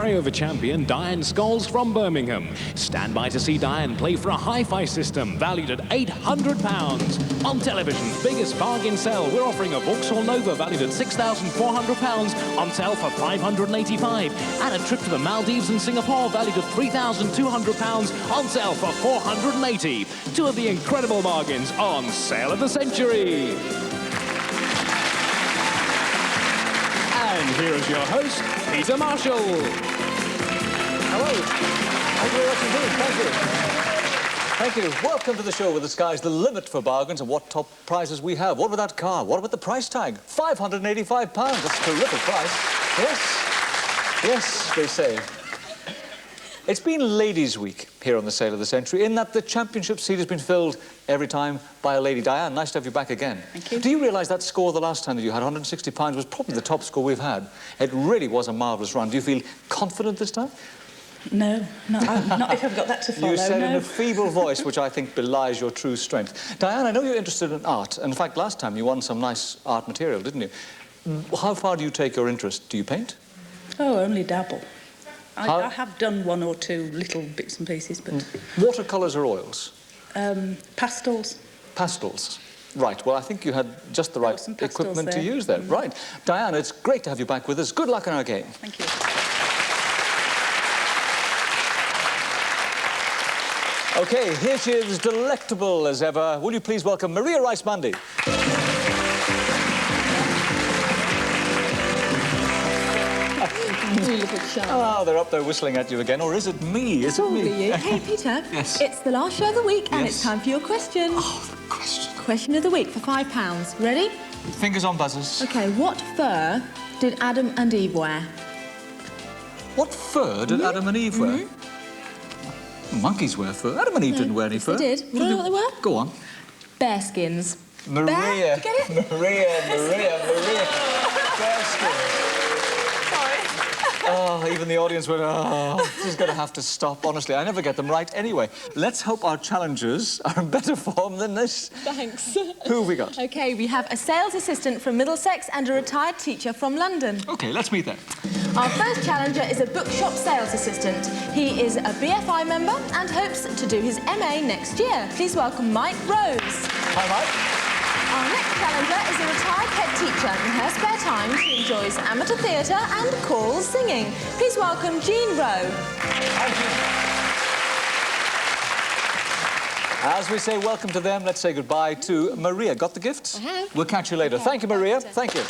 Carryover champion Diane Scholes from Birmingham. Stand by to see Diane play for a hi-fi system valued at £800. On television's biggest bargain sale, we're offering a Vauxhall Nova valued at £6,400 on sale for £585. And a trip to the Maldives and Singapore valued at £3,200 on sale for £480. Two of the incredible bargains on Sale of the Century. And here is your host, Peter Marshall. Hello. Thank you very much indeed. Thank you. Thank you. Welcome to the show where the sky's the limit for bargains and what top prizes we have. What about that car? What about the price tag? £585. That's a terrific price. Yes. Yes, they say. It's been Ladies' Week here on the Sale of the Century, in that the championship seat has been filled every time by a lady. Diane, nice to have you back again. Thank you. Do you realise that score the last time that you had, £160, was probably the top score we've had? It really was a marvellous run. Do you feel confident this time? No, not if I've got that to follow. You said in no. a feeble voice, which I think belies your true strength. Diane, I know you're interested in art. In fact, last time you won some nice art material, didn't you? How far do you take your interest? Do you paint? Oh, only dabble. I have done one or two little bits and pieces, but... Watercolours or oils? Pastels. Pastels. Right, well, I think you had just the right equipment to use there. Right. Diane, it's great to have you back with us. Good luck in our game. Thank you. OK, here she is, delectable as ever. Will you please welcome Maria Rice-Mundy? Oh, they're up there whistling at you again. Or is it me? Is it me? You. Hey, Peter. Yes. It's the last show of the week, and Yes. it's time for your question. Oh, the question. Question of the week for £5. Ready? Fingers on buzzers. OK, what fur did Adam and Eve wear? What fur did Adam and Eve wear? Monkeys wear fur. Adam and Eve didn't wear any fur. They did. Do you know what they were? Go on. Bearskins. Maria. Bear? Get it? Maria. Bearskin. Oh, even the audience went, oh, this is going to have to stop. Honestly, I never get them right anyway. Let's hope our challengers are in better form than this. Thanks. Who have we got? OK, we have a sales assistant from Middlesex and a retired teacher from London. OK, let's meet them. Our first challenger is a bookshop sales assistant. He is a BFI member and hopes to do his MA next year. Please welcome Mike Rose. Hi, Mike. Our next challenger is a retired head teacher. In her spare time, she enjoys amateur theatre and choral singing. Please welcome Jean Rowe. Thank you. As we say welcome to them, let's say goodbye to Maria. Got the gifts? I have. We'll catch you later. Okay. Thank you, Maria. Thank you.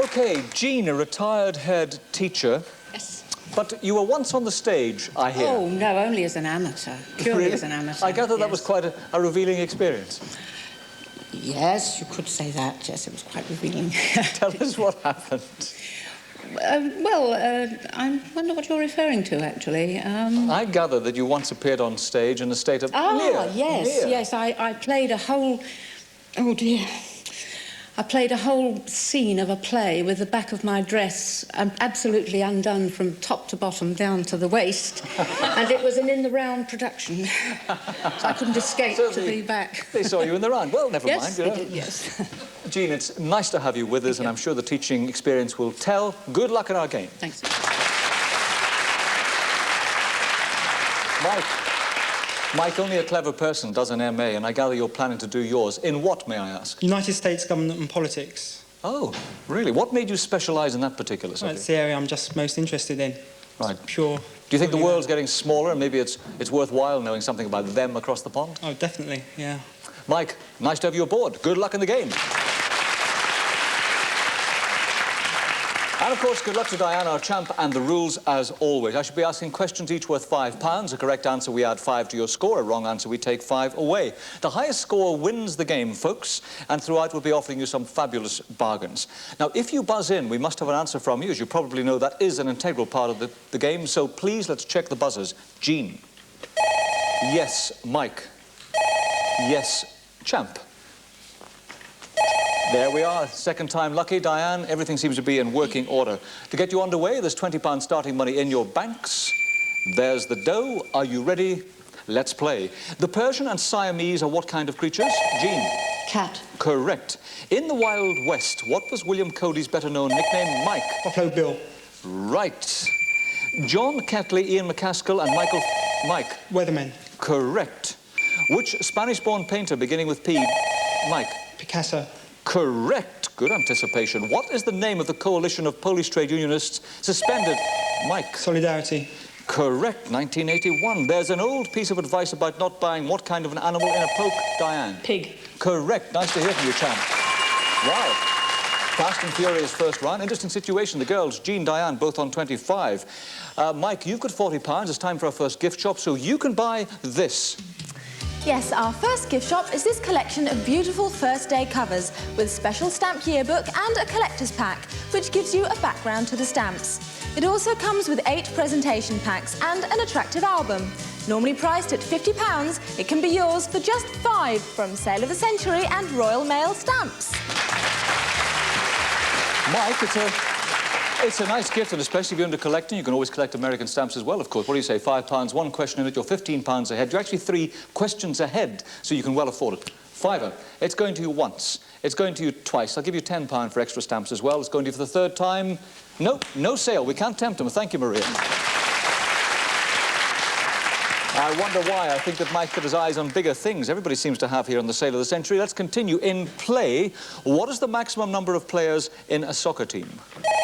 OK, Jean, a retired head teacher. Yes. But you were once on the stage, I hear. Oh, no, only as an amateur. Purely Really? as an amateur. I gather that yes. was quite a revealing experience. Yes, you could say that. Yes, it was quite revealing. Tell us what happened. I wonder what you're referring to, actually. I gather that you once appeared on stage in a state of Yes. I played a whole... Oh, dear. I played a whole scene of a play with the back of my dress absolutely undone from top to bottom down to the waist. And it was an in-the-round production. So I couldn't escape to be back. They saw you in the round. Well, never mind. Yes, You know. they did, yes. Jean, it's nice to have you with us, and I'm sure the teaching experience will tell. Good luck in our game. Thanks. Mike, only a clever person does an MA, and I gather you're planning to do yours. In what, may I ask? United States government and politics. Oh, really? What made you specialise in that particular Well, subject? it's the area I'm just most interested in. Right. Pure. Do you think the purely world's getting smaller, and maybe it's worthwhile knowing something about them across the pond? Oh, definitely, yeah. Mike, nice to have you aboard. Good luck in the game. And, of course, good luck to Diane, our champ, and the rules, as always. I should be asking questions each worth £5. A correct answer, we add 5 to your score. A wrong answer, we take 5 away. The highest score wins the game, folks, and throughout we'll be offering you some fabulous bargains. Now, if you buzz in, we must have an answer from you. As you probably know, that is an integral part of the game, so please, let's check the buzzers. Jean. Yes, Mike. Yes, champ. There we are, second time lucky. Diane, everything seems to be in working order. To get you underway, there's £20 starting money in your banks. There's the dough. Are you ready? Let's play. The Persian and Siamese are what kind of creatures? Jean. Cat. Correct. In the Wild West, what was William Cody's better-known nickname? Mike. Buffalo Bill. Right. John Catley, Ian McCaskill and Mike. Weathermen. Correct. Which Spanish-born painter beginning with P? Mike. Picasso. Correct. Good anticipation. What is the name of the coalition of Polish trade unionists suspended? Mike. Solidarity. Correct. 1981. There's an old piece of advice about not buying what kind of an animal in a poke? Diane. Pig. Correct. Nice to hear from you, champ. Wow. Fast and furious first round. Interesting situation. The girls, Jean, Diane, both on 25. Mike, you've got £40. It's time for our first gift shop, so you can buy this. Yes, our first gift shop is this collection of beautiful first day covers with special stamp yearbook and a collector's pack, which gives you a background to the stamps. It also comes with 8 presentation packs and an attractive album. Normally priced at £50, it can be yours for just £5 from Sale of the Century and Royal Mail stamps. Mike, it's a nice gift, and especially if you're into collecting, you can always collect American stamps as well, of course. What do you say, £5, 1 question in it, you're £15 ahead. You're actually 3 questions ahead, so you can well afford it. £5. It's going to you once. It's going to you twice. I'll give you £10 for extra stamps as well. It's going to you for the 3rd time. No, no sale. We can't tempt them. Thank you, Maria. I wonder why. I think that Mike got his eyes on bigger things. Everybody seems to have here on the Sale of the Century. Let's continue. In play, what is the maximum number of players in a soccer team?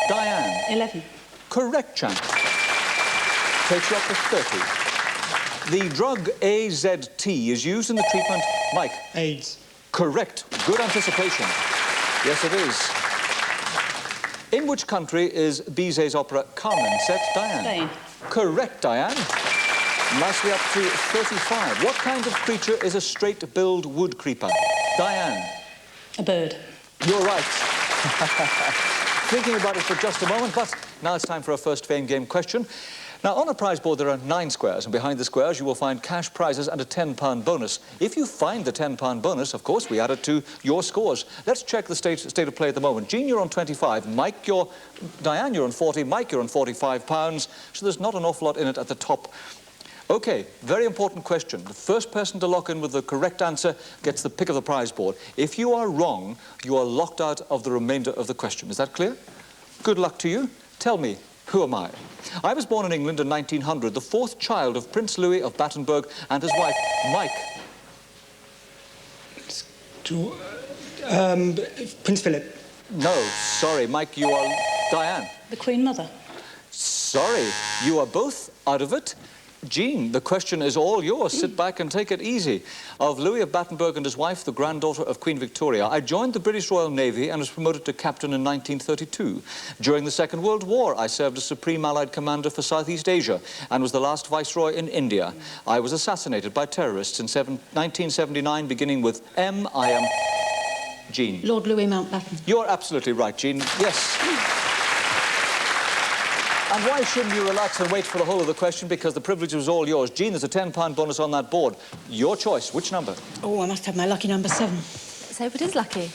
Diane. 11. Correct, champ. Takes you up to 30. The drug AZT is used in the treatment... Mike. AIDS. Correct. Good anticipation. Yes, it is. In which country is Bizet's opera Carmen set? Diane. Spain. Correct, Diane. Nicely up to 35. What kind of creature is a straight-billed wood creeper? Diane. A bird. You're right. Thinking about it for just a moment, but now it's time for our first Fame Game question. Now, on a prize board, there are 9 squares, and behind the squares, you will find cash prizes and a £10 bonus. If you find the £10 bonus, of course, we add it to your scores. Let's check the state of play at the moment. Jean, you're on 25. Mike, Diane, you're on 40. Mike, you're on £45. So there's not an awful lot in it at the top. OK, very important question. The first person to lock in with the correct answer gets the pick of the prize board. If you are wrong, you are locked out of the remainder of the question. Is that clear? Good luck to you. Tell me, who am I? I was born in England in 1900, the 4th child of Prince Louis of Battenberg and his wife, Mike. Prince Philip. No, sorry, Mike, you are... Diane. The Queen Mother. Sorry, you are both out of it. Jean, the question is all yours. Sit back and take it easy. Of Louis of Battenberg and his wife, the granddaughter of Queen Victoria, I joined the British Royal Navy and was promoted to captain in 1932. During the Second World War, I served as Supreme Allied Commander for Southeast Asia and was the last Viceroy in India. I was assassinated by terrorists in 1979, beginning with M. I am... Jean. Lord Louis Mountbatten. You're absolutely right, Jean. Yes. And why shouldn't you relax and wait for the whole of the question? Because the privilege was all yours. Jean, there's a £10 bonus on that board. Your choice. Which number? Oh, I must have my lucky number 7. Let's hope it is lucky.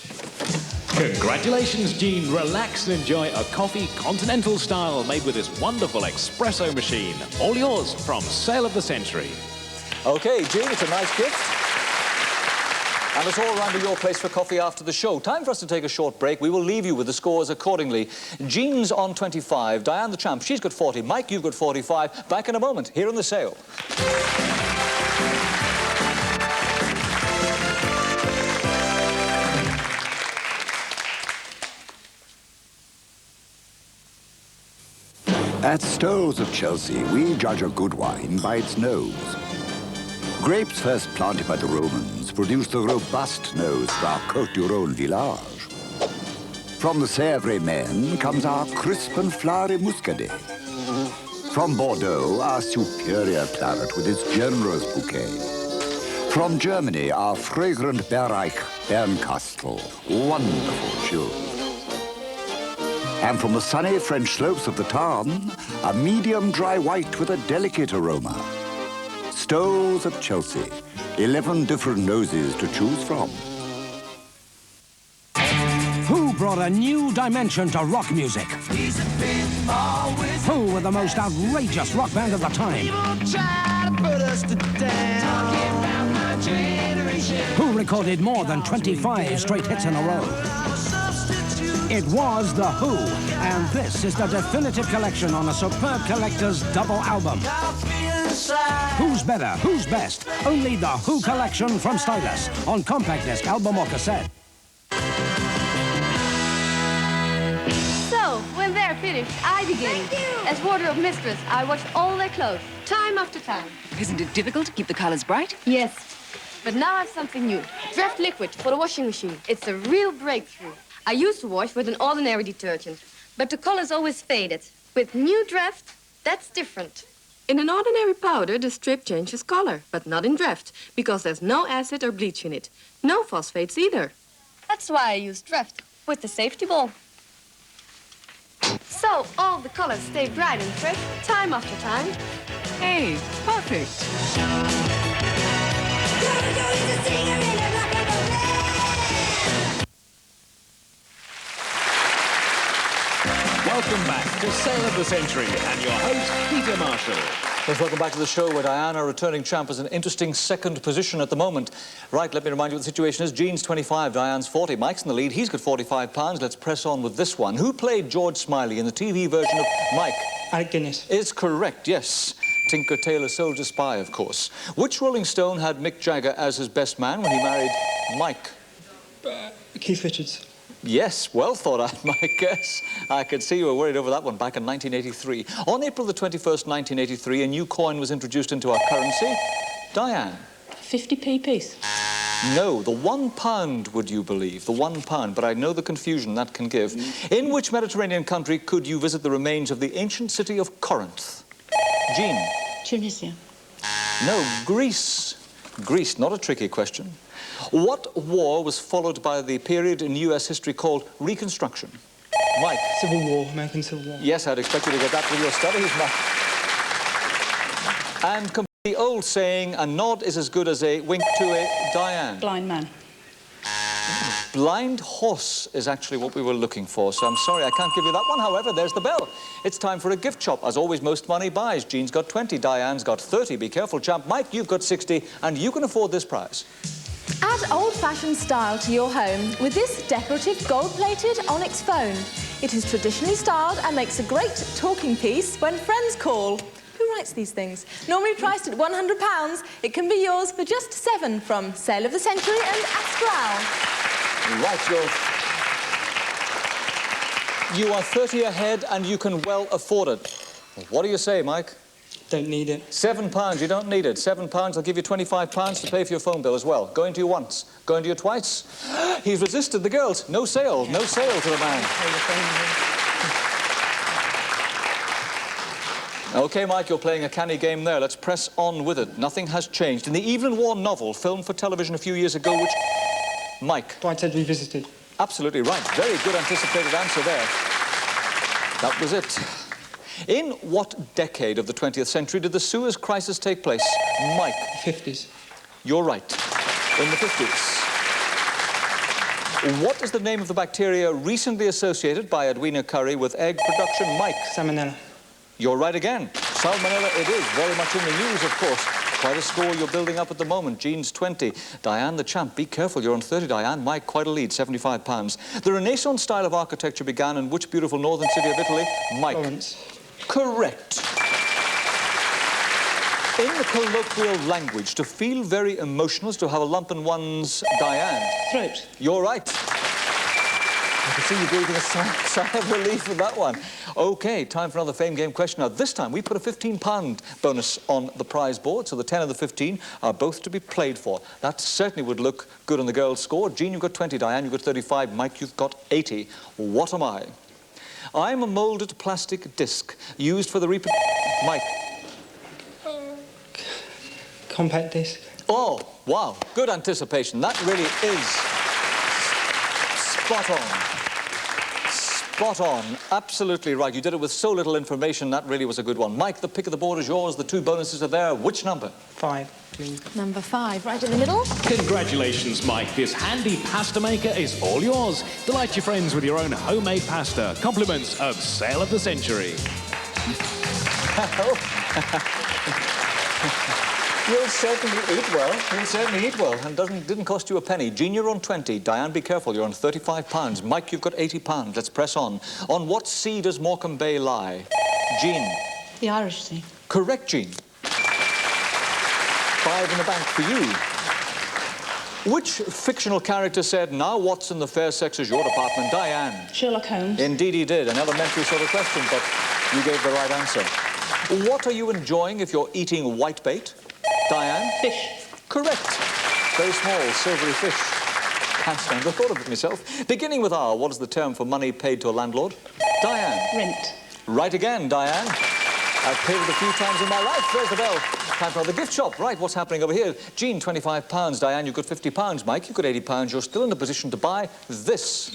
Congratulations, Jean. Relax and enjoy a coffee continental style made with this wonderful espresso machine. All yours from Sale of the Century. OK, Jean, it's a nice gift. And it's all round to your place for coffee after the show. Time for us to take a short break. We will leave you with the scores accordingly. Jean's on 25. Diane, the champ, she's got 40. Mike, you've got 45. Back in a moment, here on The Sale. At Stowell's of Chelsea, we judge a good wine by its nose. Grapes first planted by the Romans produced the robust nose for our Côte du Rhône village. From the Sèvres men comes our crisp and flowery Muscadet. From Bordeaux, our superior claret with its generous bouquet. From Germany, our fragrant Bereich Bernkastel, wonderful chill. And from the sunny French slopes of the Tarn, a medium dry white with a delicate aroma. Stowell's of Chelsea, 11 different noses to choose from. Who brought a new dimension to rock music? Who were the most outrageous rock band of the time? Who recorded more than 25 straight hits in a row? It was The Who, and this is the definitive collection on a superb collector's double album. Who's better, who's best? Only The Who collection from Stylus on compact disc, album or cassette. So, when they're finished, I begin. As wardrobe mistress, I watch all their clothes, time after time. Isn't it difficult to keep the colors bright? Yes, but now I have something new. Draft liquid for the washing machine. It's a real breakthrough. I used to wash with an ordinary detergent, but the colors always faded. With new Draft, that's different. In an ordinary powder, the strip changes color, but not in Draft, because there's no acid or bleach in it. No phosphates either. That's why I use Draft, with the safety ball. So all the colors stay bright and fresh, time after time. Hey, perfect. Welcome back to Sale of the Century and your host, Peter Marshall. Yes, welcome back to the show where Diana, returning champ, is in an interesting second position at the moment. Right, let me remind you what the situation is. Jean's 25, Diane's 40. Mike's in the lead. He's got £45. Let's press on with this one. Who played George Smiley in the TV version of Mike? Alec Guinness. Is correct, yes. Tinker Tailor Soldier Spy, of course. Which Rolling Stone had Mick Jagger as his best man when he married Mike? Keith Richards. Yes, well thought out, Mike, yes. I could see you were worried over that one back in 1983. On April the 21st, 1983, a new coin was introduced into our currency. Diane? 50p piece. No, the £1, would you believe? The £1, but I know the confusion that can give. In which Mediterranean country could you visit the remains of the ancient city of Corinth? Jean? Tunisia. No, Greece. Greece, not a tricky question. What war was followed by the period in US history called Reconstruction? Mike? Civil War, American Civil War. Yes, I'd expect you to get that with your studies, Mike. And the old saying, a nod is as good as a wink to a Diane. Blind man. Blind horse is actually what we were looking for, so I'm sorry I can't give you that one. However, there's the bell. It's time for a gift shop. As always, most money buys. Jean's got 20, Diane's got 30. Be careful, champ. Mike, you've got 60, and you can afford this prize. Add old-fashioned style to your home with this decorative gold-plated onyx phone. It is traditionally styled and makes a great talking piece when friends call. Who writes these things? Normally priced at £100, it can be yours for just £7 from Sale of the Century and Astral. Right, you are 30 ahead and you can well afford it. What do you say, Mike? Don't need it. £7, you don't need it. £7, I'll give you £25 to pay for your phone bill as well. Going to you once, going to you twice. He's resisted the girls. No sale to the man. OK, Mike, you're playing a canny game there. Let's press on with it. Nothing has changed. In the Evelyn Waugh novel, filmed for television a few years ago, which... Mike? Brideshead Revisited. Absolutely right. Very good anticipated answer there. That was it. In what decade of the 20th century did the Suez Crisis take place? Mike? 50s. You're right. In the 50s. What is the name of the bacteria recently associated by Edwina Currie with egg production? Mike? Salmonella. You're right again. Salmonella it is. Very much in the news, of course. Quite a score you're building up at the moment. Jean's 20. Diane, the champ. Be careful, you're on 30, Diane. Mike, quite a lead, £75. The Renaissance style of architecture began in which beautiful northern city of Italy? Mike. Florence. Correct. In the colloquial language, to feel very emotional is to have a lump in one's... Diane. Throat. You're right. I can see you breathing a sigh of relief with that one. OK, time for another Fame Game question. Now, this time, we put a £15 bonus on the prize board, so the 10 and the 15 are both to be played for. That certainly would look good on the girls' score. Jean, you've got 20. Diane, you've got 35. Mike, you've got 80. What am I? I'm a moulded plastic disc used for the Mike. Compact disc. Oh, wow. Good anticipation. That really is spot on. Spot on. Absolutely right. You did it with so little information. That really was a good one. Mike, the pick of the board is yours. The two bonuses are there. Which number? 5, please. Number 5, right in the middle. Congratulations, Mike. This handy pasta maker is all yours. Delight your friends with your own homemade pasta. Compliments of Sale of the Century. You'll certainly eat well. You'll certainly eat well. And didn't cost you a penny. Jean, you're on 20. Diane, be careful. You're on 35 pounds. Mike, you've got 80 pounds. Let's press on. On what sea does Morecambe Bay lie? Jean. The Irish Sea. Correct, Jean. 5 in the bank for you. Which fictional character said, now Watson, the fair sex is your department? Diane. Sherlock Holmes. Indeed he did. An elementary sort of question, but you gave the right answer. What are you enjoying if you're eating whitebait? Diane? Fish. Correct. Very small, silvery fish. Can't stand the thought of it myself. Beginning with R, what is the term for money paid to a landlord? Diane? Rent. Right again, Diane. I've paid it a few times in my life. There's the bell. Time for the gift shop. Right, what's happening over here? Jean, 25 pounds. Diane, you've got 50 pounds. Mike, you've got 80 pounds. You're still in a position to buy this.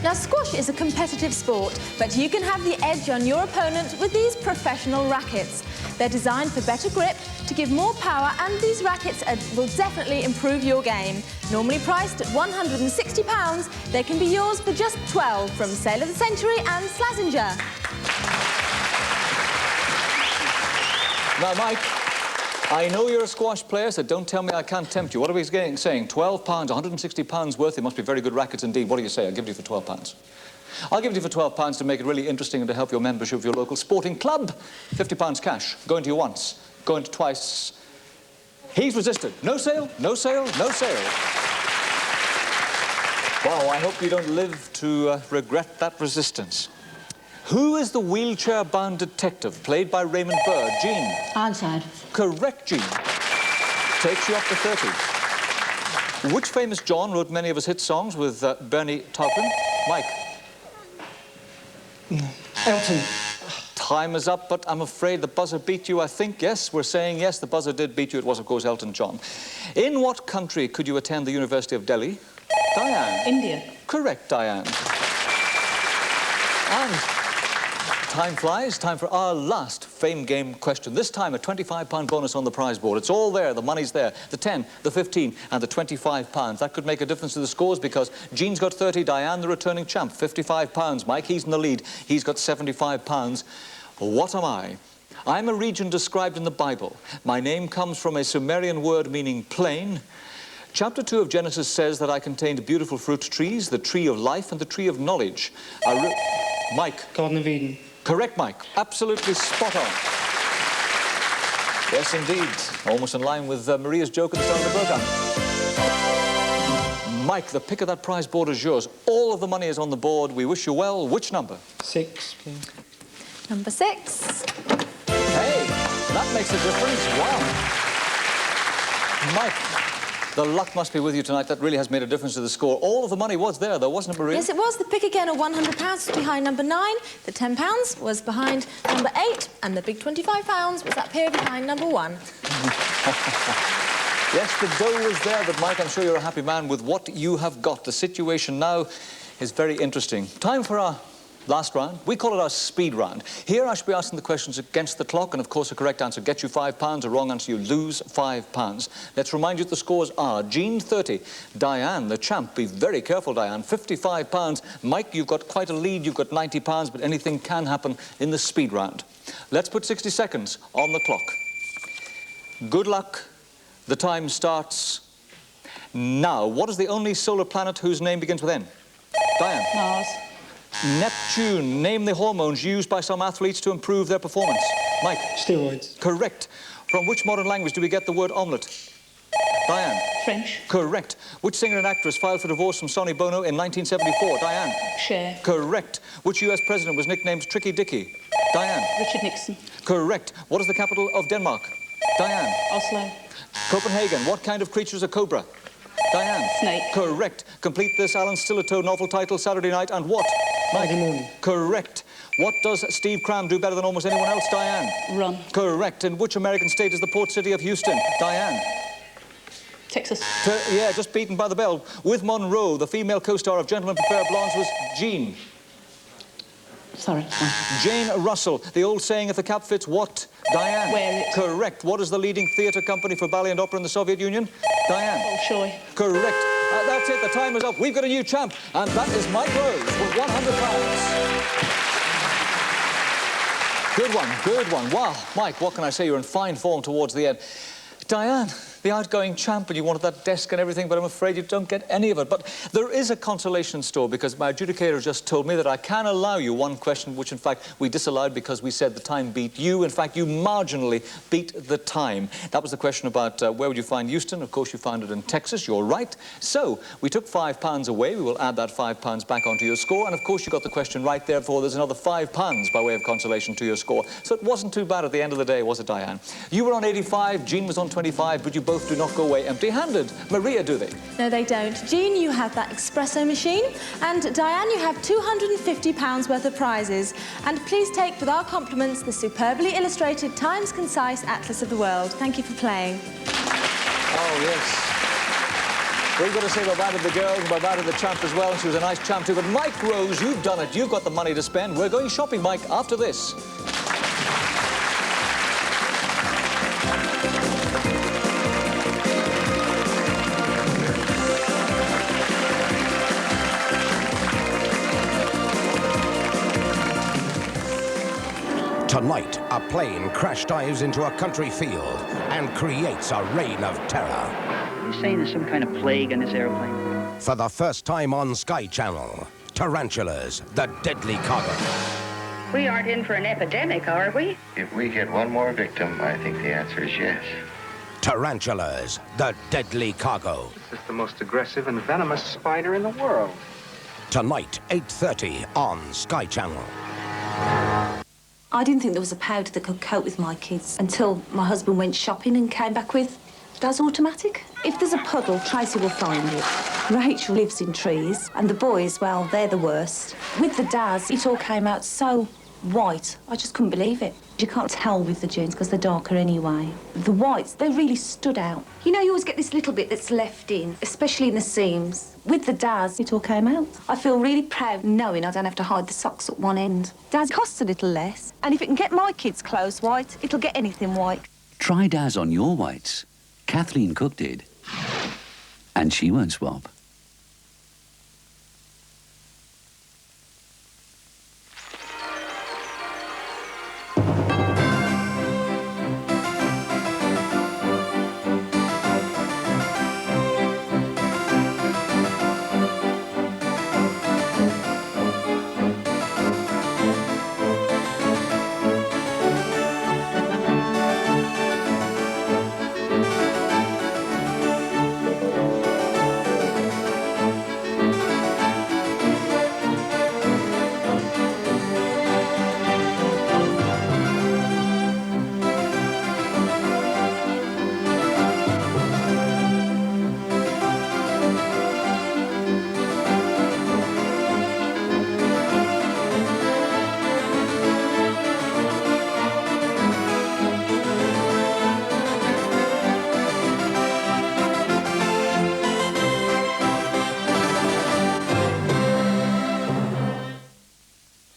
Now, squash is a competitive sport, but you can have the edge on your opponent with these professional rackets. They're designed for better grip, to give more power, and these rackets will definitely improve your game. Normally priced at £160, they can be yours for just 12 from Sale of the Century and Slazenger. Now, Mike, I know you're a squash player, so don't tell me I can't tempt you. What are we saying? £12, £160 worth. They must be very good rackets indeed. What do you say? I'll give it to you for £12. I'll give it to you for £12 to make it really interesting and to help your membership of your local sporting club. £50 cash. Going to you once, going to twice. He's resisted. No sale, no sale, no sale. Wow, I hope you don't live to regret that resistance. Who is the wheelchair-bound detective played by Raymond Burr? Jean? Ironside. Correct, Jean. Takes you up to 30. Which famous John wrote many of his hit songs with Bernie Taupin? Mike? Elton. Time is up, but I'm afraid the buzzer beat you, I think. Yes, we're saying yes, the buzzer did beat you. It was, of course, Elton John. In what country could you attend the University of Delhi? Diane? India. Correct, Diane. And time flies. Time for our last Fame Game question. This time, a £25 bonus on the prize board. It's all there. The money's there. The 10, the 15, and the £25. That could make a difference to the scores because Jean's got 30, Diane, the returning champ, £55. Mike, he's in the lead. He's got £75. What am I? I'm a region described in the Bible. My name comes from a Sumerian word meaning plain. Chapter 2 of Genesis says that I contained beautiful fruit trees, the tree of life and the tree of knowledge. Mike. Garden of Eden. Correct, Mike. Absolutely spot on. Yes, indeed. Almost in line with Maria's joke at the start of the programme. Mike, the pick of that prize board is yours. All of the money is on the board. We wish you well. Which number? 6, please. Number 6. Hey, that makes a difference. Wow. Mike, the luck must be with you tonight. That really has made a difference to the score. All of the money was there, though, wasn't it, Maria? Yes, it was. The pick again of £100 was behind number 9. The £10 was behind number 8. And the big £25 was up here behind number 1. Yes, the dough was there, but Mike, I'm sure you're a happy man with what you have got. The situation now is very interesting. Time for our last round. We call it our speed round. Here I should be asking the questions against the clock, and of course a correct answer gets you £5, a wrong answer you lose £5. Let's remind you that the scores are Jean 30, Diane, the champ, be very careful Diane, £55. Mike, you've got quite a lead, you've got £90, but anything can happen in the speed round. Let's put 60 seconds on the clock. Good luck. The time starts now. What is the only solar planet whose name begins with N? Diane. Mars. Neptune. Name the hormones used by some athletes to improve their performance. Mike. Steroids. Correct. From which modern language do we get the word omelette? Diane. French. Correct. Which singer and actress filed for divorce from Sonny Bono in 1974? Diane. Cher. Correct. Which US president was nicknamed Tricky Dicky? Diane. Richard Nixon. Correct. What is the capital of Denmark? Diane. Oslo. Copenhagen. What kind of creature is a cobra? Diane. Snake. Correct. Complete this Alan Stillitoe novel title, Saturday Night, and what? Friday morning. Correct. What does Steve Cram do better than almost anyone else? Diane. Run. Correct. In which American state is the port city of Houston? Diane. Texas. Yeah, just beaten by the bell. With Monroe, the female co-star of Gentlemen Prefer Blondes was Jean. Sorry. Jane Russell. The old saying, if the cap fits what? Diane. Wear it. Correct. What is the leading theatre company for ballet and opera in the Soviet Union? Diane. Bolshoi. Correct. That's it. The time is up. We've got a new champ, and that is Mike Rose with £100. Good one. Good one. Wow. Mike, what can I say? You're in fine form towards the end. Diane, the outgoing champ, and you wanted that desk and everything, but I'm afraid you don't get any of it. But there is a consolation store, because my adjudicator just told me that I can allow you one question, which in fact we disallowed because we said the time beat you. In fact, you marginally beat the time. That was the question about where would you find Euston. Of course, you found it in Texas. You're right. So we took £5 away. We will add that £5 back onto your score. And of course, you got the question right. Therefore, there's another £5 by way of consolation to your score. So it wasn't too bad at the end of the day, was it, Diane? You were on 85, Jean was on 25, but you both do not go away empty-handed. Maria, do they? No, they don't. Jean, you have that espresso machine, and Diane, you have £250 worth of prizes. And please take with our compliments the superbly illustrated Times Concise Atlas of the World. Thank you for playing. Oh, yes. We've got to say bye-bye to the girls and bye-bye to the champ as well. She was a nice champ too. But Mike Rose, you've done it. You've got the money to spend. We're going shopping, Mike, after this. Tonight, a plane crash dives into a country field and creates a reign of terror. You're saying there's some kind of plague on this airplane? For the first time on Sky Channel, Tarantulas, the deadly cargo. We aren't in for an epidemic, are we? If we get one more victim, I think the answer is yes. Tarantulas, the deadly cargo. This is the most aggressive and venomous spider in the world. Tonight, 8:30 on Sky Channel. I didn't think there was a powder that could cope with my kids until my husband went shopping and came back with Dad's automatic. If there's a puddle, Tracy will find it. Rachel lives in trees, and the boys, well, they're the worst. With the Daz, it all came out so white. I just couldn't believe it. You can't tell with the jeans because they're darker anyway. The whites, they really stood out. You know, you always get this little bit that's left in, especially in the seams. With the Daz, it all came out. I feel really proud knowing I don't have to hide the socks at one end. Daz costs a little less, and if it can get my kids' clothes white, it'll get anything white. Try Daz on your whites. Kathleen Cook did. And she won't swap.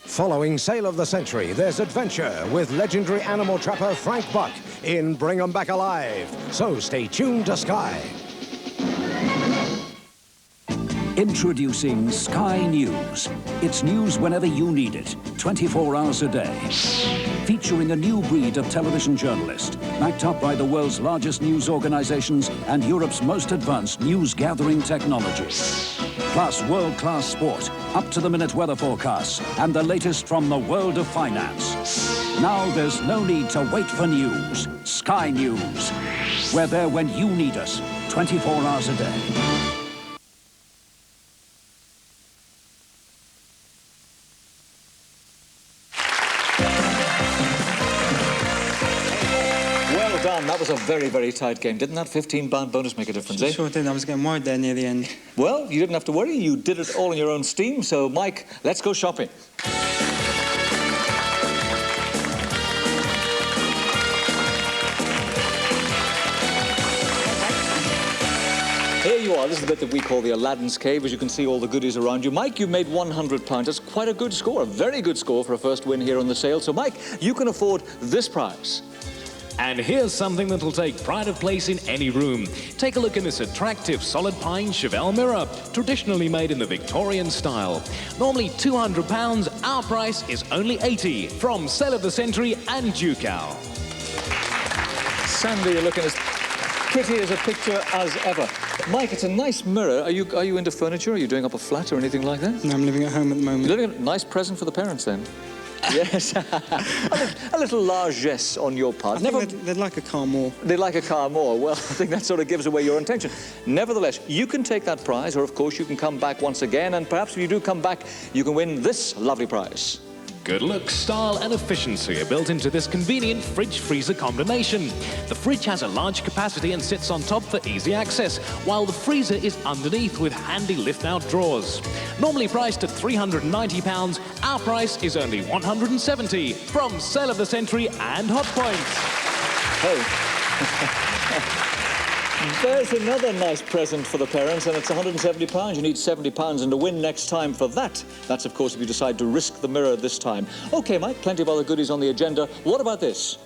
Following Sale of the Century, there's adventure with legendary animal trapper Frank Buck in Bring 'em Back Alive. So stay tuned to Sky. Introducing Sky News. It's news whenever you need it, 24 hours a day. Featuring a new breed of television journalist, backed up by the world's largest news organizations and Europe's most advanced news-gathering technology. Plus world-class sport, up-to-the-minute weather forecasts, and the latest from the world of finance. Now there's no need to wait for news. Sky News. We're there when you need us, 24 hours a day. That was a very, very tight game. Didn't that £15 bonus make a difference, eh? Sure did. I was getting worried there near the end. Well, you didn't have to worry. You did it all in your own steam. So, Mike, let's go shopping. Here you are. This is the bit that we call the Aladdin's Cave. As you can see, all the goodies around you. Mike, you made £100. That's quite a good score. A very good score for a first win here on the sale. So, Mike, you can afford this prize. And here's something that'll take pride of place in any room. Take a look in this attractive solid pine Chevelle mirror, traditionally made in the Victorian style. Normally £200, our price is only £80 from Sale of the Century and Ducal. Sandy, you're looking as pretty as a picture as ever. Mike, it's a nice mirror. Are you into furniture? Are you doing up a flat or anything like that? No, I'm living at home at the moment. You're living a nice present for the parents, then? Yes. a little largesse on your part. They'd like a car more. They'd like a car more. Well, I think that sort of gives away your intention. Nevertheless, you can take that prize, or of course you can come back once again, and perhaps if you do come back, you can win this lovely prize. Good look, style and efficiency are built into this convenient fridge-freezer combination. The fridge has a large capacity and sits on top for easy access, while the freezer is underneath with handy lift-out drawers. Normally priced at £390, our price is only £170 from Sale of the Century and Hotpoint. Oh. There's another nice present for the parents, and it's £170. You need £70, and to win next time for that. That's, of course, if you decide to risk the mirror this time. OK, Mike, plenty of other goodies on the agenda. What about this?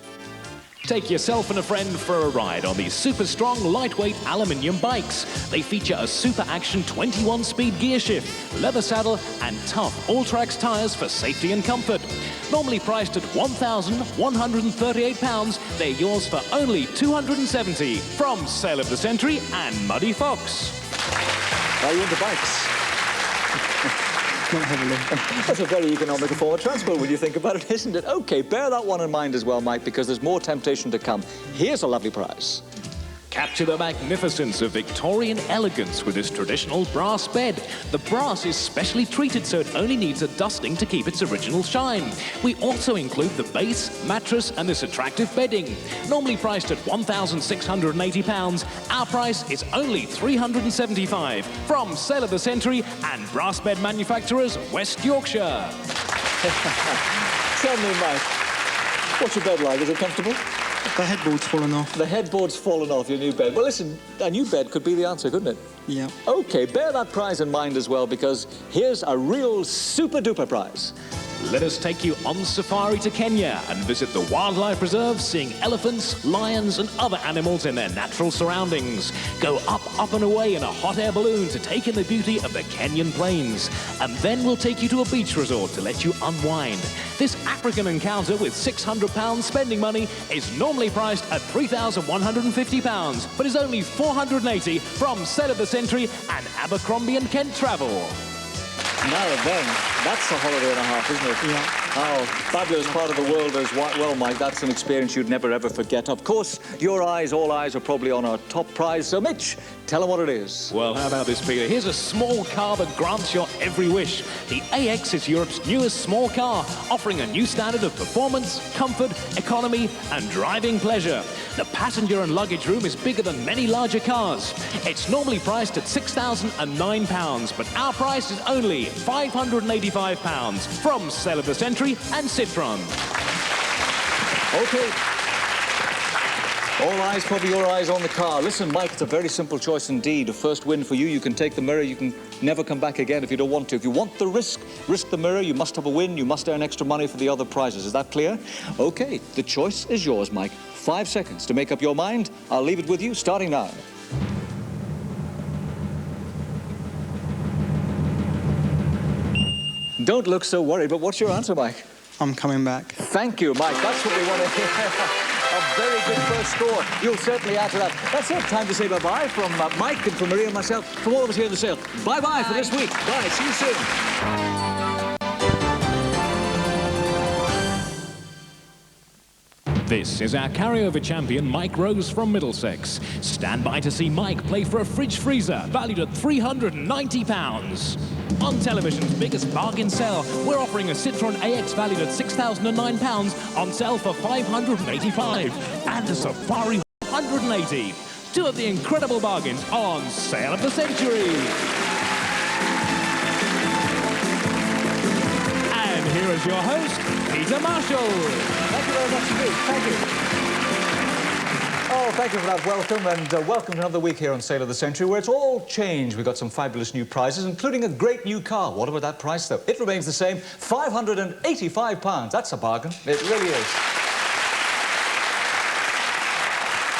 Take yourself and a friend for a ride on these super strong, lightweight aluminium bikes. They feature a super action 21-speed gear shift, leather saddle and tough all-tracks tyres for safety and comfort. Normally priced at £1,138, they're yours for only £270 from Sale of the Century and Muddy Fox. Are you into bikes? Not heavily. That's a very economical form of transport when you think about it, isn't it? OK, bear that one in mind as well, Mike, because there's more temptation to come. Here's a lovely prize. Capture the magnificence of Victorian elegance with this traditional brass bed. The brass is specially treated so it only needs a dusting to keep its original shine. We also include the base, mattress and this attractive bedding. Normally priced at £1,680, our price is only £375 from Sale of the Century and brass bed manufacturers West Yorkshire. Tell me, Mike, what's your bed like? Is it comfortable? The headboard's fallen off. The headboard's fallen off your new bed. Well, listen, a new bed could be the answer, couldn't it? Yeah. OK, bear that prize in mind as well, because here's a real super-duper prize. Let us take you on safari to Kenya and visit the wildlife reserve, seeing elephants, lions and other animals in their natural surroundings. Go up, up and away in a hot air balloon to take in the beauty of the Kenyan plains. And then we'll take you to a beach resort to let you unwind. This African encounter with £600 spending money is normally priced at £3,150, but is only £480 from Sale of the Century and Abercrombie and Kent Travel. Now then, that's a holiday and a half, isn't it? Yeah. Oh, fabulous part of the world as well, Mike. That's an experience you'd never, ever forget. Of course, your eyes, all eyes, are probably on our top prize. So, Mitch, tell them what it is. Well, how about this, Peter? Here's a small car that grants your every wish. The AX is Europe's newest small car, offering a new standard of performance, comfort, economy and driving pleasure. The passenger and luggage room is bigger than many larger cars. It's normally priced at £6,009, but our price is only £585 from Sale of the Century and Citroën. OK. All eyes, probably your eyes on the car. Listen, Mike, it's a very simple choice indeed. A first win for you. You can take the mirror. You can never come back again if you don't want to. If you want the risk the mirror. You must have a win. You must earn extra money for the other prizes. Is that clear? OK, the choice is yours, Mike. 5 seconds to make up your mind. I'll leave it with you, starting now. Don't look so worried, but what's your answer, Mike? I'm coming back. Thank you, Mike. That's what we want to hear. A very good first score. You'll certainly add to that. That's it. Time to say bye-bye from Mike and from Maria and myself, from all of us here in the Sale. Bye-bye for this week. Bye. See you soon. This is our carryover champion, Mike Rose from Middlesex. Stand by to see Mike play for a fridge freezer valued at £390. On television's biggest bargain sale, we're offering a Citroën AX valued at £6,009 on sale for £585 and a Safari £180. Two of the incredible bargains on Sale of the Century. And here is your host, Peter Marshall. Thank you very much indeed. Thank you. Oh, thank you for that welcome, and welcome to another week here on Sale of the Century, where it's all changed. We've got some fabulous new prizes, including a great new car. What about that price, though? It remains the same, £585. That's a bargain. It really is.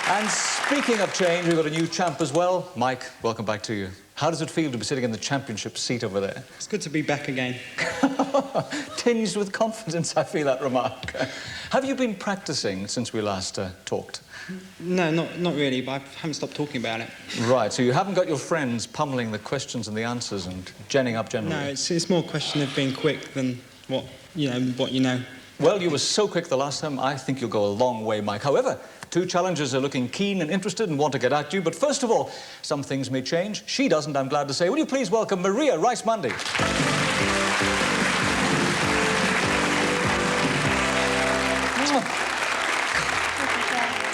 And speaking of change, we've got a new champ as well. Mike, welcome back to you. How does it feel to be sitting in the championship seat over there? It's good to be back again. Tinged with confidence, I feel that remark. Have you been practising since we last talked? No, not really, but I haven't stopped talking about it. Right, so you haven't got your friends pummeling the questions and the answers and genning up generally? No, it's more a question of being quick than what you know. Well, you were so quick the last time, I think you'll go a long way, Mike. However, two challengers are looking keen and interested and want to get at you. But first of all, some things may change. She doesn't, I'm glad to say. Will you please welcome Maria Rice-Mundy?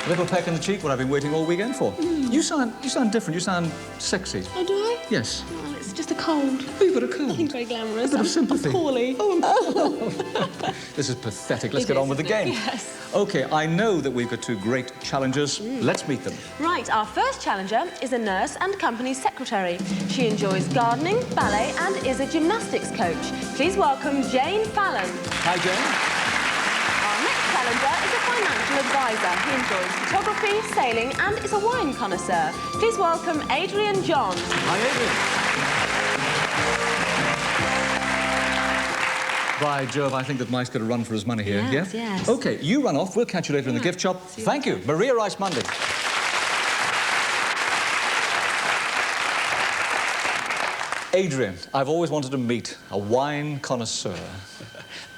A little peck in the cheek, what I've been waiting all weekend for. You sound different. You sound sexy. Oh, do I? Yes. Well, it's just a cold. Oh, you've got a cold. Nothing very glamorous. A bit of sympathy. I'm poorly. Oh. This is pathetic. Let's get on with the game. Yes. OK, I know that we've got two great challengers. Let's meet them. Right, our first challenger is a nurse and company secretary. She enjoys gardening, ballet and is a gymnastics coach. Please welcome Jane Fallon. Hi, Jane. Our next challenger is a financial advisor. He enjoys photography, sailing and is a wine connoisseur. Please welcome Adrian John. Hi, Adrian. By Jove, I think that Mike's got to run for his money here, yes, yeah? Yes. OK, you run off. We'll catch you later in the gift shop. Thank you. Maria Rice-Mundy. Adrian, I've always wanted to meet a wine connoisseur.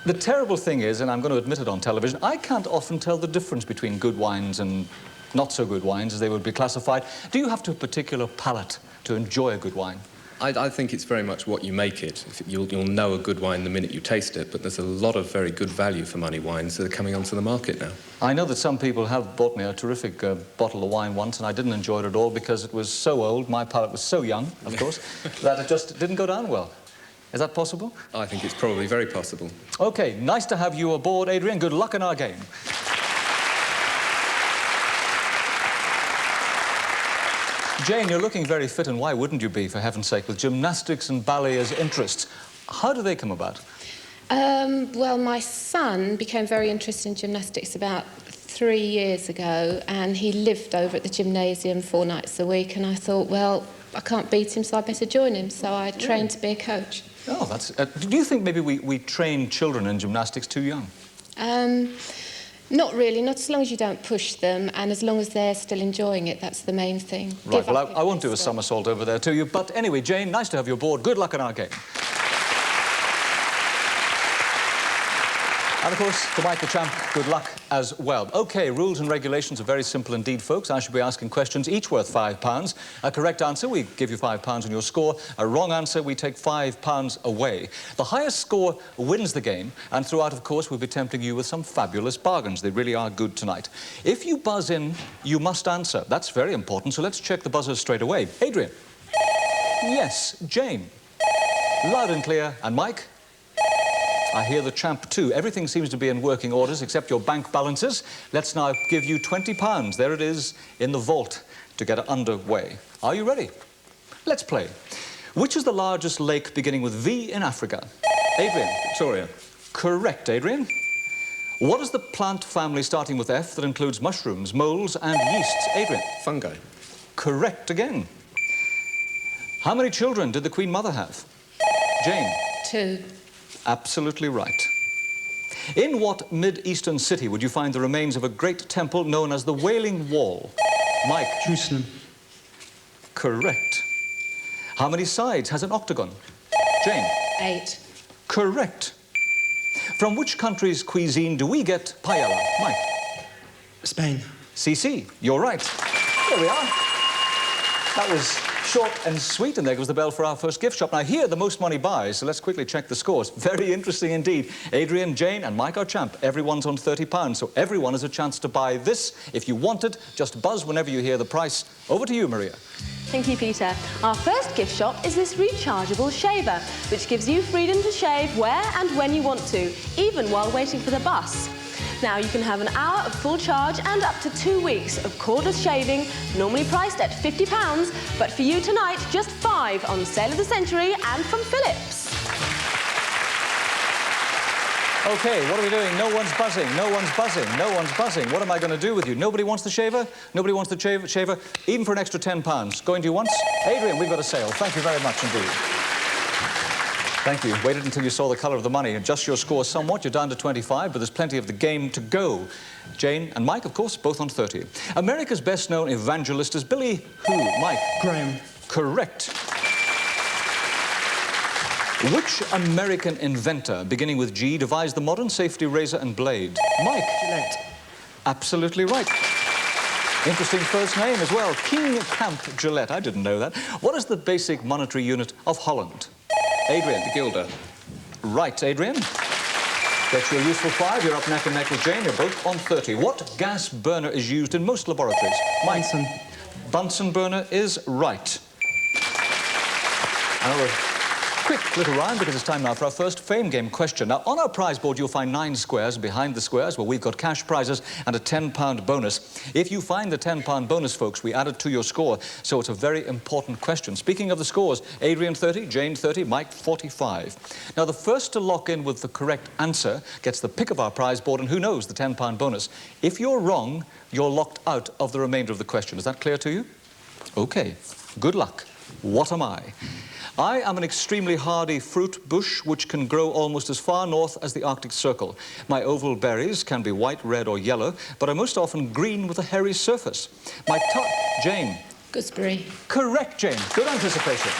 The terrible thing is, and I'm going to admit it on television, I can't often tell the difference between good wines and not so good wines, as they would be classified. Do you have to have a particular palate to enjoy a good wine? I think it's very much what you make it. You'll know a good wine the minute you taste it, but there's a lot of very good value for money wines that are coming onto the market now. I know that some people have bought me a terrific bottle of wine once, and I didn't enjoy it at all because it was so old, my palate was so young, of course, that it just didn't go down well. Is that possible? I think it's probably very possible. OK, nice to have you aboard, Adrian. Good luck in our game. Jane, you're looking very fit, and why wouldn't you be, for heaven's sake, with gymnastics and ballet as interests? How do they come about? Well, my son became very interested in gymnastics about 3 years ago, and he lived over at the gymnasium 4 nights a week, and I thought, well, I can't beat him, so I better join him. So I trained to be a coach. Oh, that's... do you think maybe we train children in gymnastics too young? Not really, not as long as you don't push them, and as long as they're still enjoying it, that's the main thing. Right, well, I won't do a somersault over there to you, but anyway, Jane, nice to have you aboard. Good luck in our game. And, of course, to Mike the Champ, good luck as well. OK, rules and regulations are very simple indeed, folks. I shall be asking questions, each worth £5. A correct answer, we give you £5 on your score. A wrong answer, we take £5 away. The highest score wins the game, and throughout, of course, we'll be tempting you with some fabulous bargains. They really are good tonight. If you buzz in, you must answer. That's very important, so let's check the buzzers straight away. Adrian? Yes. Jane? Loud and clear. And Mike? I hear the champ too. Everything seems to be in working orders except your bank balances. Let's now give you £20. There it is in the vault to get underway. Are you ready? Let's play. Which is the largest lake beginning with V in Africa? Adrian. Victoria. Correct, Adrian. What is the plant family starting with F that includes mushrooms, moles and yeasts? Adrian. Fungi. Correct again. How many children did the Queen Mother have? Jane. 2. Absolutely right. In what Mid-Eastern city would you find the remains of a great temple known as the Wailing Wall? Mike. Jerusalem. Correct. How many sides has an octagon? Jane. 8. Correct. From which country's cuisine do we get paella? Mike. Spain. CC, you're right. There we are. That was short and sweet, and there goes the bell for our first gift shop. Now, here the most money buys, so let's quickly check the scores. Very interesting indeed. Adrian, Jane and Mike, our champ, everyone's on £30, so everyone has a chance to buy this. If you want it, just buzz whenever you hear the price. Over to you, Maria. Thank you, Peter. Our first gift shop is this rechargeable shaver, which gives you freedom to shave where and when you want to, even while waiting for the bus. Now, you can have an hour of full charge and up to 2 weeks of cordless shaving, normally priced at £50, but for you tonight, just 5 on sale of the century and from Philips. OK, what are we doing? No one's buzzing, no one's buzzing, no one's buzzing. What am I going to do with you? Nobody wants the shaver? Nobody wants the shaver? Even for an extra £10. Going to you once? Adrian, we've got a sale. Thank you very much indeed. Thank you. Waited until you saw the colour of the money. Adjust your score somewhat. You're down to 25, but there's plenty of the game to go. Jane and Mike, of course, both on 30. America's best-known evangelist is Billy who? Mike? Graham. Correct. Which American inventor, beginning with G, devised the modern safety razor and blade? Mike? Gillette. Absolutely right. Interesting first name as well. King Camp Gillette. I didn't know that. What is the basic monetary unit of Holland? Adrian? The guilder. Right, Adrian. Get you a useful 5. You're up neck and neck with Jane. You're both on 30. What gas burner is used in most laboratories? Mike? Bunsen. Bunsen burner is right. Another quick little rhyme, because it's time now for our first Fame Game question. Now, on our prize board, you'll find 9 squares. Behind the squares, well, we've got cash prizes and a £10 bonus. If you find the £10 bonus, folks, we add it to your score, so it's a very important question. Speaking of the scores, Adrian 30, Jane 30, Mike 45. Now, the first to lock in with the correct answer gets the pick of our prize board, and who knows, the £10 bonus. If you're wrong, you're locked out of the remainder of the question. Is that clear to you? OK. Good luck. What am I? I am an extremely hardy fruit bush which can grow almost as far north as the Arctic Circle. My oval berries can be white, red or yellow, but are most often green with a hairy surface. My top... Jane? Gooseberry. Correct, Jane. Good anticipation.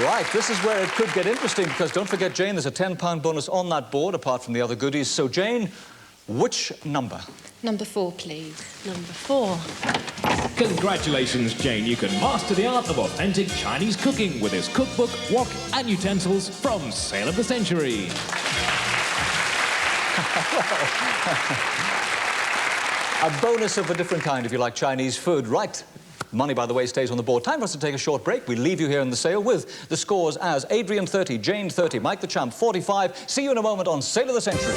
Right, this is where it could get interesting, because don't forget, Jane, there's a £10 bonus on that board, apart from the other goodies. So, Jane, which number? Number 4, please. Number 4. Congratulations, Jane. You can master the art of authentic Chinese cooking with this cookbook, wok and utensils from Sale of the Century. A bonus of a different kind if you like Chinese food. Right. Money, by the way, stays on the board. Time for us to take a short break. We leave you here in the sale with the scores as Adrian 30, Jane 30, Mike the Champ 45. See you in a moment on Sale of the Century.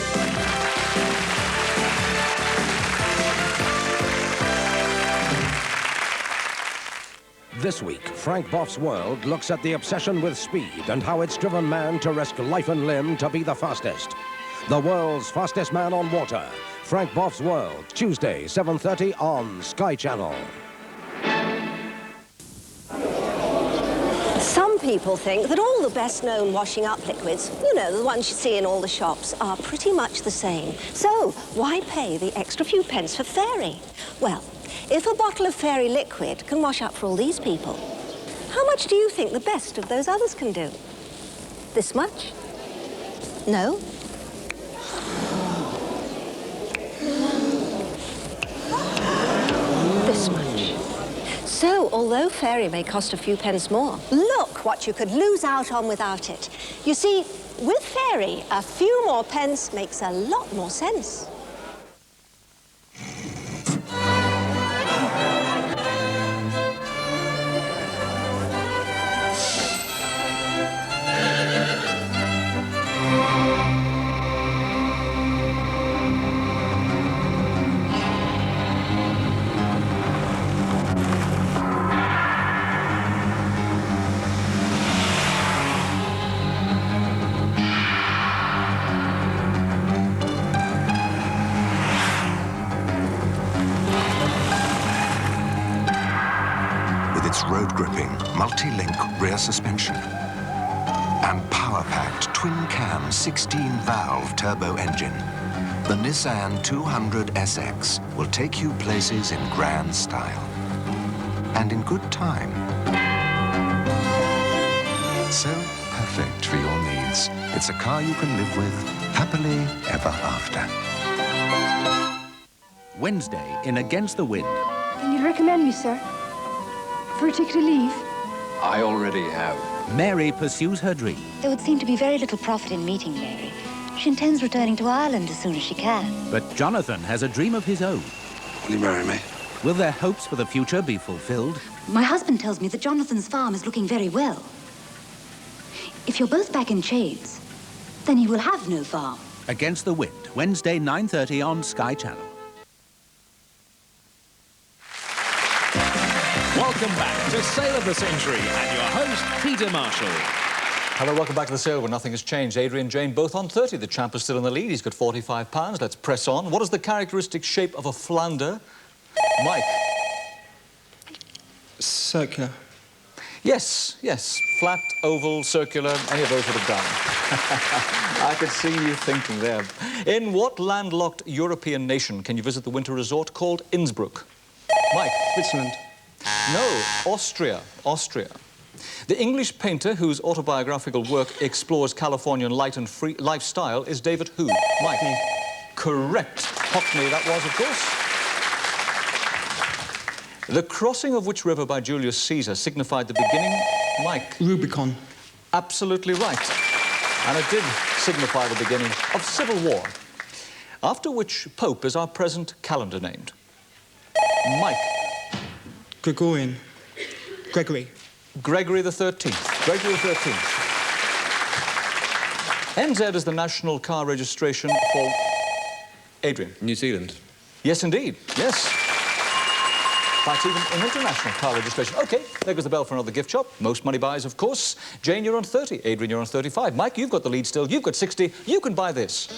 This week, Frank Boff's World looks at the obsession with speed and how it's driven man to risk life and limb to be the fastest. The world's fastest man on water. Frank Boff's World, Tuesday, 7:30 on Sky Channel. Some people think that all the best-known washing-up liquids, you know, the ones you see in all the shops, are pretty much the same. So, why pay the extra few pence for Fairy? Well, if a bottle of Fairy liquid can wash up for all these people, how much do you think the best of those others can do? This much? No? This much. So, although Fairy may cost a few pence more, look what you could lose out on without it. You see, with Fairy, a few more pence makes a lot more sense. Road-gripping, multi-link rear suspension and power-packed twin-cam 16-valve turbo engine, the Nissan 200SX will take you places in grand style and in good time. So perfect for your needs. It's a car you can live with happily ever after. Wednesday in Against the Wind. Can you recommend me, sir, for a ticket to leave? I already have. Mary pursues her dream. There would seem to be very little profit in meeting Mary. She intends returning to Ireland as soon as she can. But Jonathan has a dream of his own. Will you marry me? Will their hopes for the future be fulfilled? My husband tells me that Jonathan's farm is looking very well. If you're both back in Shades, then he will have no farm. Against the Wind, Wednesday, 9:30 on Sky Channel. Welcome back to Sale of the Century and your host, Peter Marshall. Hello, welcome back to the sale where nothing has changed. Adrian, Jane, both on 30. The champ is still in the lead. He's got £45. Let's press on. What is the characteristic shape of a flounder? Mike. Circular. Yes, yes. Flat, oval, circular, any of those would have done. I could see you thinking there. In what landlocked European nation can you visit the winter resort called Innsbruck? Mike. Switzerland. No, Austria. Austria. The English painter whose autobiographical work explores Californian light and free lifestyle is David who? Mike. Correct. Hockney, that was, of course. The crossing of which river by Julius Caesar signified the beginning? Mike. Rubicon. Absolutely right. And it did signify the beginning of civil war. After which pope is our present calendar named? Mike. Gregorian. Gregory. Gregory the 13th. Gregory the 13th. NZ is the national car registration for... Adrian. New Zealand. Yes, indeed. Yes. In fact, even an international car registration. OK, there goes the bell for another gift shop. Most money buys, of course. Jane, you're on 30. Adrian, you're on 35. Mike, you've got the lead still. You've got 60. You can buy this.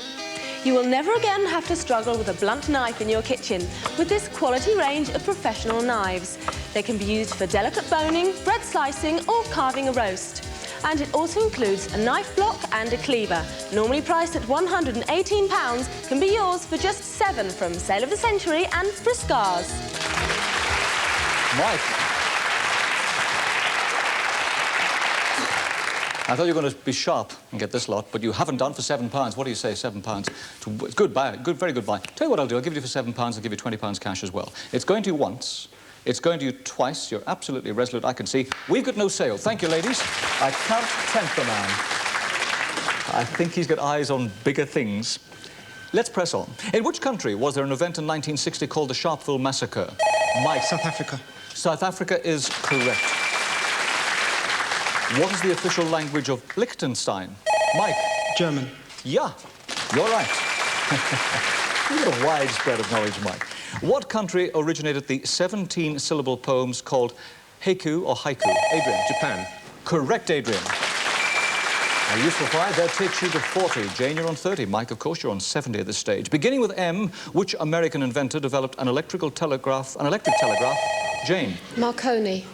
You will never again have to struggle with a blunt knife in your kitchen with this quality range of professional knives. They can be used for delicate boning, bread slicing or carving a roast. And it also includes a knife block and a cleaver. Normally priced at £118, can be yours for just £7 from Sale of the Century and Friscars. Mike. I thought you were going to be sharp and get this lot, but you haven't done for £7. What do you say, £7? Good buy, very good buy. Tell you what I'll do, I'll give you for £7, I'll give you £20 cash as well. It's going to you once, it's going to you twice, you're absolutely resolute, I can see. We've got no sale. Thank you, ladies. I can't tempt the man. I think he's got eyes on bigger things. Let's press on. In which country was there an event in 1960 called the Sharpeville Massacre? Mike. South Africa. South Africa is correct. What is the official language of Liechtenstein? Mike. German. Yeah, you're right. You've got a wide spread of knowledge, Mike. What country originated the 17-syllable poems called haiku or haiku? Adrian. Japan. Correct, Adrian. A useful five, that takes you to 40. Jane, you're on 30. Mike, of course, you're on 70 at this stage. Beginning with M, which American inventor developed an electric telegraph? Jane. Marconi.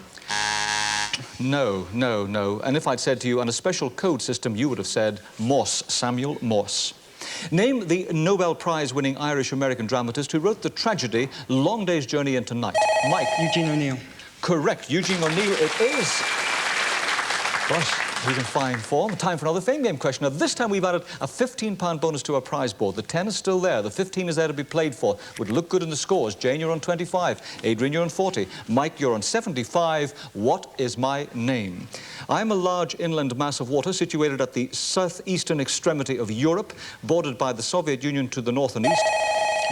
No, no, no. And if I'd said to you, and a special code system, you would have said Morse, Samuel Morse. Name the Nobel Prize-winning Irish-American dramatist who wrote the tragedy Long Day's Journey into Night. Mike. Eugene O'Neill. Correct. Eugene O'Neill it is. Gosh, he's in fine form. Time for another Fame Game question. Now, this time we've added a £15 bonus to our prize board. The 10 is still there. The 15 is there to be played for. Would look good in the scores. Jane, you're on 25. Adrian, you're on 40. Mike, you're on 75. What is my name? I'm a large inland mass of water situated at the southeastern extremity of Europe, bordered by the Soviet Union to the north and east.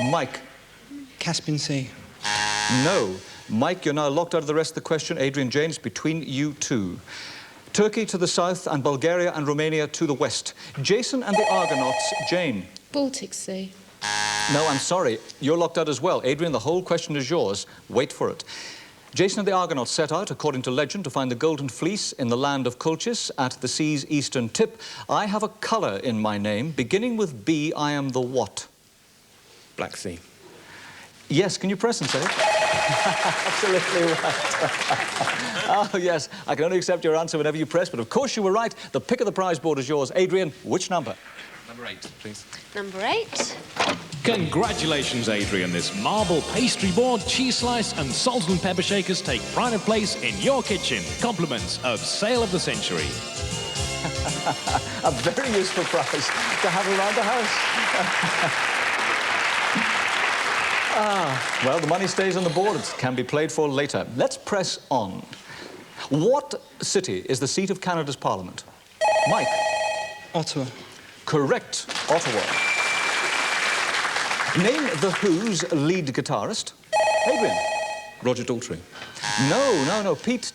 Mike. Caspian Sea. No. Mike, you're now locked out of the rest of the question. Adrian, Jane, it's between you two. Turkey to the south and Bulgaria and Romania to the west. Jason and the Argonauts. Jane. Baltic Sea. No, I'm sorry. You're locked out as well. Adrian, the whole question is yours. Wait for it. Jason and the Argonauts set out, according to legend, to find the Golden Fleece in the land of Colchis at the sea's eastern tip. I have a colour in my name. Beginning with B, I am the what? Black Sea. Yes, can you press and say it? Absolutely right. Oh, yes, I can only accept your answer whenever you press, but of course you were right. The pick of the prize board is yours. Adrian, which number? Number 8, please. Number 8. Congratulations, Adrian. This marble pastry board, cheese slice and salt and pepper shakers take pride of place in your kitchen. Compliments of Sale of the Century. A very useful prize to have around the house. Well, the money stays on the board. It can be played for later. Let's press on. What city is the seat of Canada's Parliament? Mike. Ottawa. Correct. Ottawa. Name The Who's lead guitarist. Adrian. Roger Daltrey. No, no, no. Pete